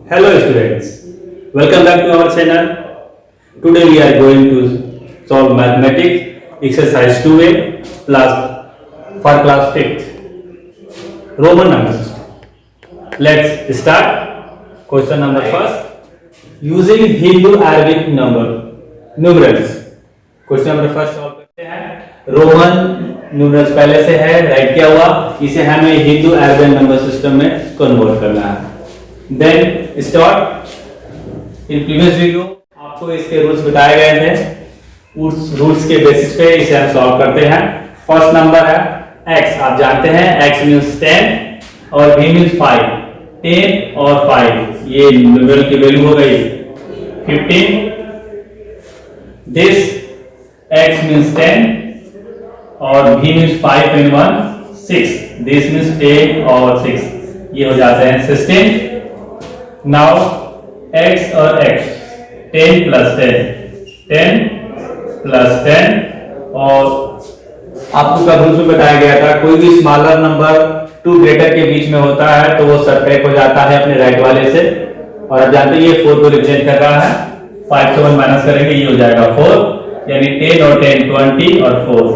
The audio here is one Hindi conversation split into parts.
Hello students, welcome back to our channel. Today we are going to solve mathematics exercise 2A plus for class 5th Roman number system. Let's start. Question number first. Using Hindu Arabic numerals. Question number first solve करते हैं. रोमन न्यूमरल्स पहले से है, राइट किया हुआ, इसे हमें हिंदू अरबिक नंबर सिस्टम में कन्वर्ट करना है. Then start. In previous video आपको इसके रूल्स बताए गए थे. उस रूल्स के बेसिस पे इसे हम सॉल्व करते हैं. फर्स्ट नंबर है x. आप जानते हैं x मींस 10 और v मींस 5. 10 और 5 ये न्यूमरल की वैल्यू हो गई 15. दिस x मींस 10 और v means 5 and 1 6. This means 10 और 6 ये हो जाते हैं 16. नाउ x और x 10 प्लस 10 प्लस 10 और आपको का रूल में बताया गया था कोई भी स्मॉलर नंबर टू ग्रेटर के बीच में होता है तो वो सबट्रैक्ट हो जाता है अपने राइट वाले से. और आप जानते हैं ये 4 को रिप्रेजेंट कर रहा है. 5 से 1 माइनस करेंगे ये हो जाएगा 4, यानी 10 और 10 20 और 4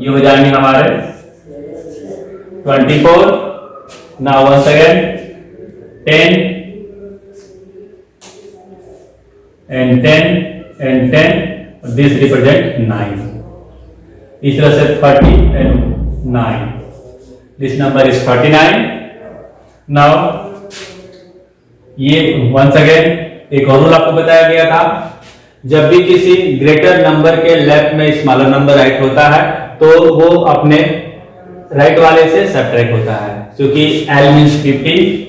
ये हो जाएंगे हमारे 24. Now once again 10 and 10 and 10. This represent 9. इस तरह से 30 and 9. This number is 39. Now ये once again एक और रूल आपको बताया गया था. जब भी किसी ग्रेटर नंबर के लेफ्ट में स्मॉलर नंबर राइट होता है तो वो अपने राइट वाले से सबट्रैक्ट होता है, क्योंकि L means 50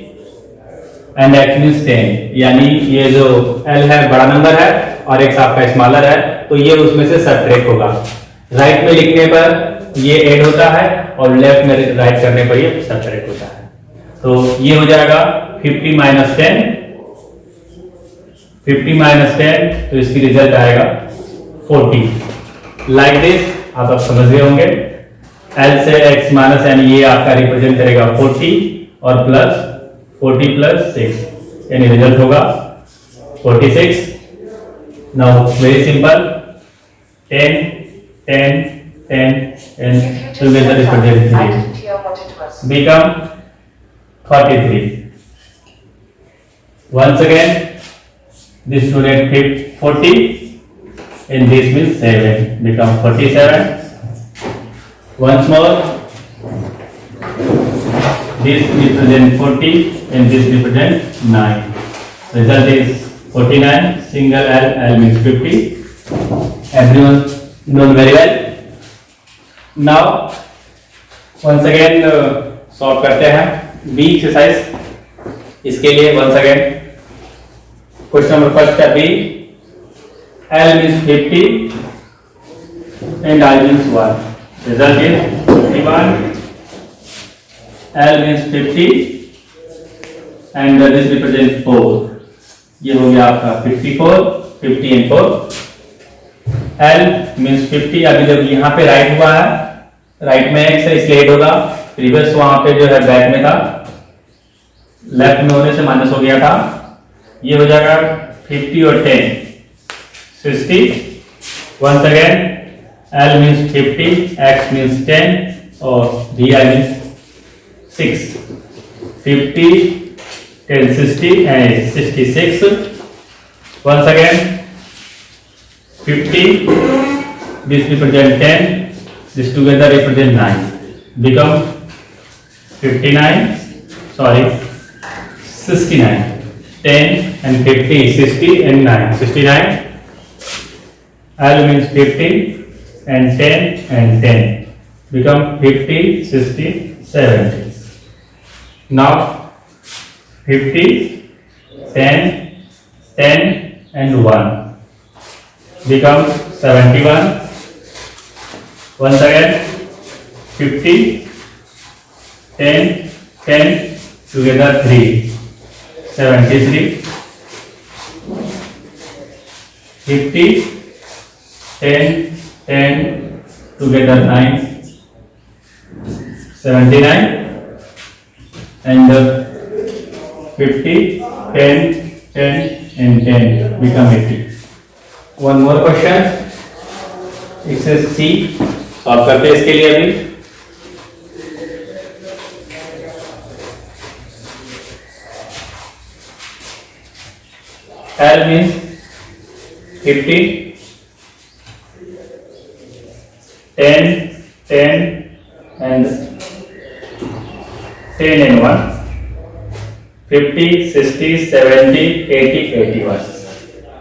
and x means 10, यानी ये जो L है बड़ा नंबर है और x आपका स्मॉलर है तो ये उसमें से सबट्रैक्ट होगा. राइट में लिखने पर ये ऐड होता है और लेफ्ट में राइट करने पर ये सबट्रैक्ट होता है. तो ये हो जाएगा 50 माइनस 10. 50 माइनस 10 तो इसकी रिजल्ट आएगा 40. लाइक दिस आप समझ गए होंगे. L से x माइनस यानी ये आपका रिप्रेजेंट करेगा 40 और प्लस 40 प्लस 6 यानी रिजल्ट होगा 46. Now very simple 10 10 10 and together represent 3 become 33. Once again this student 40 and this means 7 become 47. Once more this represent 40 and this represent 9. Result is 49. Single L means 50. Everyone known very well. Now once again solve करते हैं B exercise. इसके लिए once again question number first है B. L means 50 and I means 1. Result is 51. L means 50 and this represents 4. ये हो गया आपका 54, 50 and 4. L means 50. अभी जब यहाँ पे राइट हुआ है, राइट में x है इसलिए ऐड होगा. प्रीवियस वहां पे जो है बैक में था, लेफ्ट में होने से माइनस हो गया था. ये हो जाएगा 50 और 10 60. Once again L means 50, x means 10 और vi means 6. 50 10 60 and 66. Once again 50 this represent 10, this together represent 9 become 59, sorry 69. 10 and 50 60 and 9 69. L means 50 and 10 and 10 become 50 60 70. Now 50 10 10 and 1 become 71. Once again 50 10 10 together 3 73. 50 10 10 together 9 79 and 50 10, 10 and 10 become 80. One more question. It says C. Solve करते हैं इसके लिए अभी. L means 50, 10, 10 and 10 and 1, 50, 60, 70, 80, 81.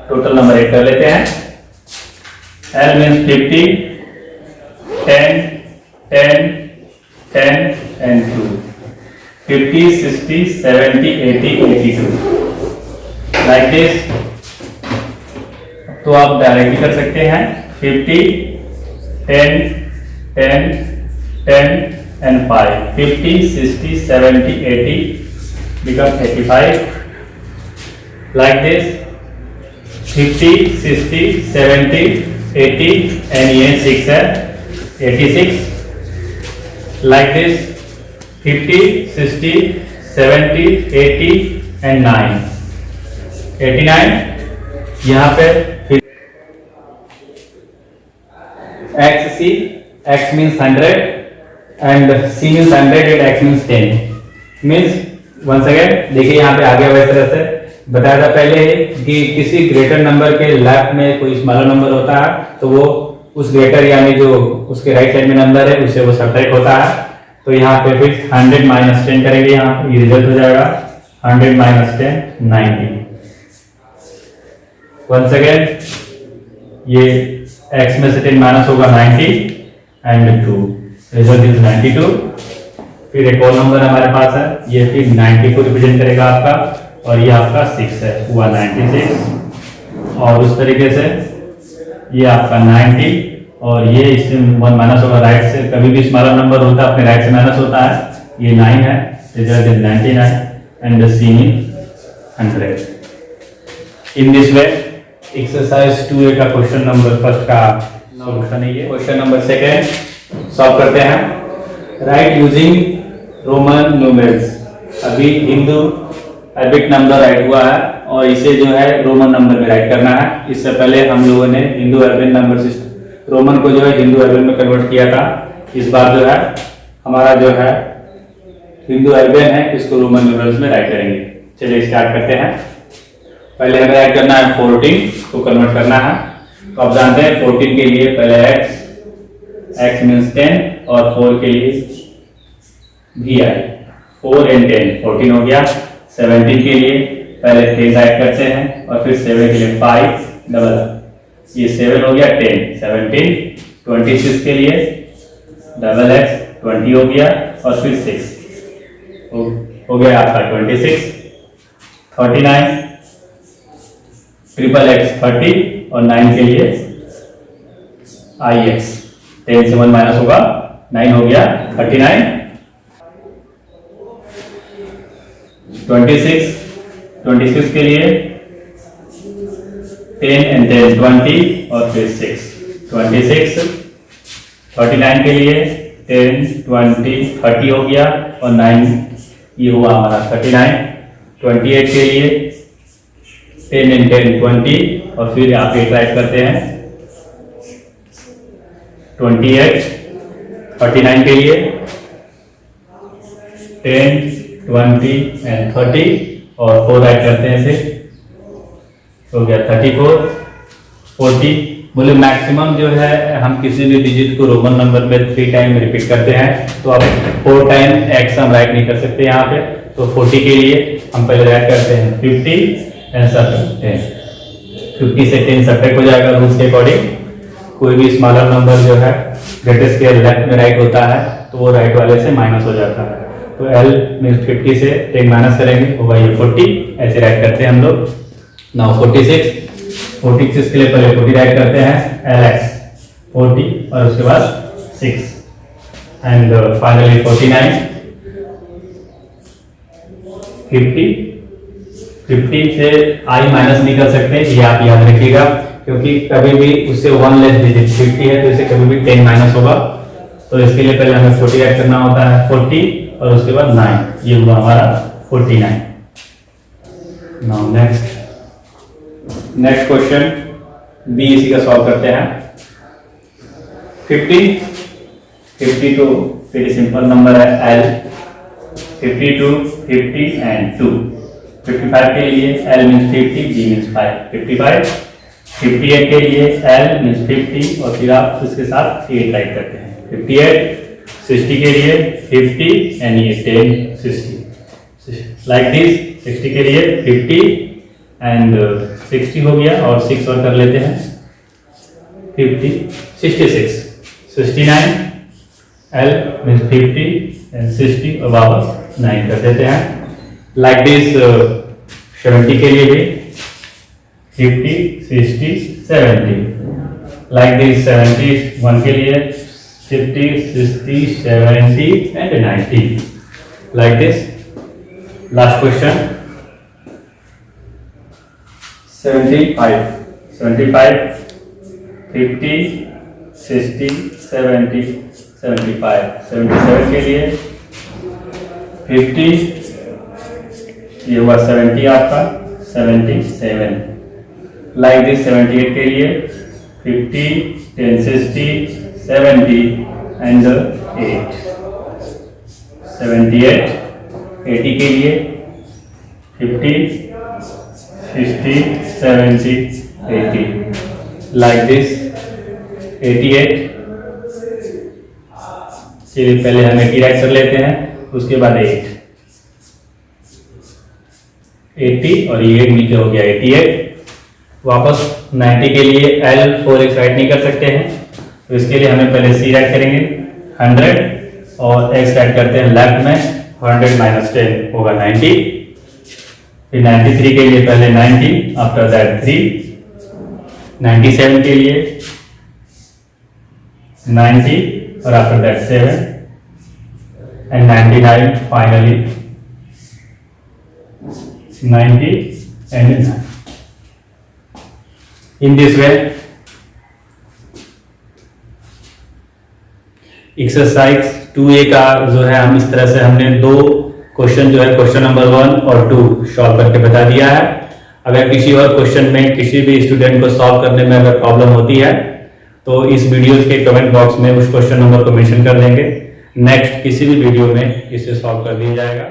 Total number 8 कर लेते हैं. L means 50, 10, 10, 10 and 2, 50, 60, 70, 80, 82. Like this. तो आप डायरेक्टली कर सकते हैं. 50, 10, 10, 10 and 5, 50, 60, 70, 80 become 85. Like this. 50, 60, 70, 80 and ये 6 है 86. Like this. 50, 60, 70, 80 and 9 89. यहाँ पे XC, X means 100 and C means 100 and X means 10 means once again देखिए यहाँ पे आगे वैसे तरह से बताया था पहले कि किसी ग्रेटर नंबर के लेफ्ट में कोई स्मॉलर नंबर होता है तो वो उस ग्रेटर यानी जो उसके राइट साइड में नंबर है उससे वो सब्ट्रैक्ट होता है. तो यहाँ पे फिर 100 माइनस 10 करेंगे. यहाँ पे ये रिजल्ट हो जाएगा 100 माइनस 10 90. once again ये x में से 10 माइनस होगा 90 एंड 2 रिजल्ट इज 92. फिर एक और नंबर हमारे पास है ये फिर 90 को रिप्रेजेंट करेगा आपका और ये आपका 6 है हुआ 96. और उस तरीके से ये आपका 90 और ये इससे 1 माइनस होगा राइट से. कभी भी स्मॉलर नंबर होता है अपने राइट से माइनस होता है. ये 9 है result is 99 and the C is 100. In this way exercise 2A का क्वेश्चन नंबर फर्स्ट का सॉल्यूशन है. ये क्वेश्चन नंबर सेकंड सॉल्व करते हैं. Write using Roman numerics. अभी हिंदू अरबिक नंबर राइट हुआ है और इसे जो है रोमन नंबर में राइट करना है. इससे पहले हम लोगों ने Hindu Arabic number system Roman को जो है हिंदू अरबिक में कन्वर्ट किया था. इस बार जो है हमारा जो है हिंदू अरबिक है इसको रोमन न्यूमेरिक्स में राइट करेंगे. चलिए स्टार्ट करते हैं. पहले हमें ऐड करना है 14 को कन्वर्ट करना है. तो आप जानते हैं 14 के लिए पहले x मीन्स 10 और 4 के लिए भी आई 4 and 10 14 हो गया. 17 के लिए पहले 10 ऐड करते हैं और फिर 7 के लिए 5 डबल ये 7 हो गया 10 17. 26 के लिए डबल x 20 हो गया और फिर 6 हो गया आपका 26. 39 ट्रिपल x 30 और 9 के लिए ix 10 से 1 माइनस होगा 9 हो गया 39. 26 के लिए 10 and 10 20 और फिर 6 26. 39 के लिए 10 20 30 हो गया और 9 ये हुआ हमारा 39. 28 के लिए 10 and 10 20 और फिर आप एक राइट करते हैं 28. 39 के लिए 10 20 and 30 और 4 राइट करते हैं फिर हो गया 34. 40 बोले मैक्सिमम जो है हम किसी भी डिजिट को रोमन नंबर में 3 टाइम रिपीट करते हैं तो अब 4 टाइम x हम राइट नहीं कर सकते यहाँ पे. तो 40 के लिए हम पहले राइट करते हैं 50 एंड 10. 50 से 10 सब्ट्रैक्ट हो जाएगा रूल्स के अकॉर्डिंग. कोई भी स्मॉलर नंबर जो है ग्रेटेस्ट के लेफ्ट में राइट होता है तो वो राइट वाले से माइनस हो जाता है. तो L मीन्स 50 से 10 माइनस करेंगे होगा ये 40. ऐसे राइट करते हैं हम लोग. नाउ 46 के लिए पहले 40 राइट करते हैं LX 40 और उसके बाद 6 एंड फाइनली 49. 50 से I माइनस नहीं कर सकते ये आप याद रखिएगा क्योंकि कभी भी उससे 1 लेस डिजिट 50 है तो इसे कभी भी 10 माइनस होगा. तो इसके लिए पहले हमें 40 ऐड करना होता है 40 और उसके बाद 9 ये हुआ हमारा 49. नाउ नेक्स्ट क्वेश्चन बी, इसी का सॉल्व करते हैं। 50 52 वेरी सिंपल नंबर है L, 52 50 एंड 2। 55 के लिए L मीन्स 50, G मीन्स 5, 55। 58 के लिए L मीन्स 50 और फिर आप इसके साथ 8 राइट करते हैं, 58। 60 के लिए 50 एंड ये 10 60 लाइक दिस। 60 के लिए 50 एंड 60 हो गया और 6 और कर लेते हैं 50 66। 69 L मीन्स 50 एंड 60 और वापस 9 कर देते हैं लाइक दिस। 70 के लिए भी 50 60 70 लाइक दिस। 71 के लिए 50 60 70 and 90 like this. Last question 75 50 60 70 75। 77 के लिए 50, ये हुआ 70 आपका 77 लाइक दिस। 78 के लिए 50 10 60 70 एंड 8 78। 80 के लिए 50 60 70 80 लाइक दिस। 88 चलिए पहले हम 80 राइट कर लेते हैं, उसके बाद 80 और ये 8 नीचे हो गया 88। वापस 90 के लिए L 4x राइट नहीं कर सकते हैं, तो इसके लिए हमें पहले C राइट करेंगे 100 और x राइट करते हैं लेफ्ट में। 100 माइनस 10 होगा 90। फिर 93 के लिए पहले 90 आफ्टर दैट 3। 97 के लिए 90 और after that 7 and 99 finally 90 and 9। In this way exercise 2A का जो है हम इस तरह से हमने 2 क्वेश्चन जो है क्वेश्चन नंबर 1 और 2 सॉल्व करके बता दिया है। अगर किसी और क्वेश्चन में किसी भी स्टूडेंट को सॉल्व करने में अगर प्रॉब्लम होती है तो इस वीडियो के कमेंट बॉक्स में उस क्वेश्चन नंबर को मेंशन कर देंगे। नेक्स्ट किसी भी वीडियो में इसे सॉल्व कर दिया जाएगा।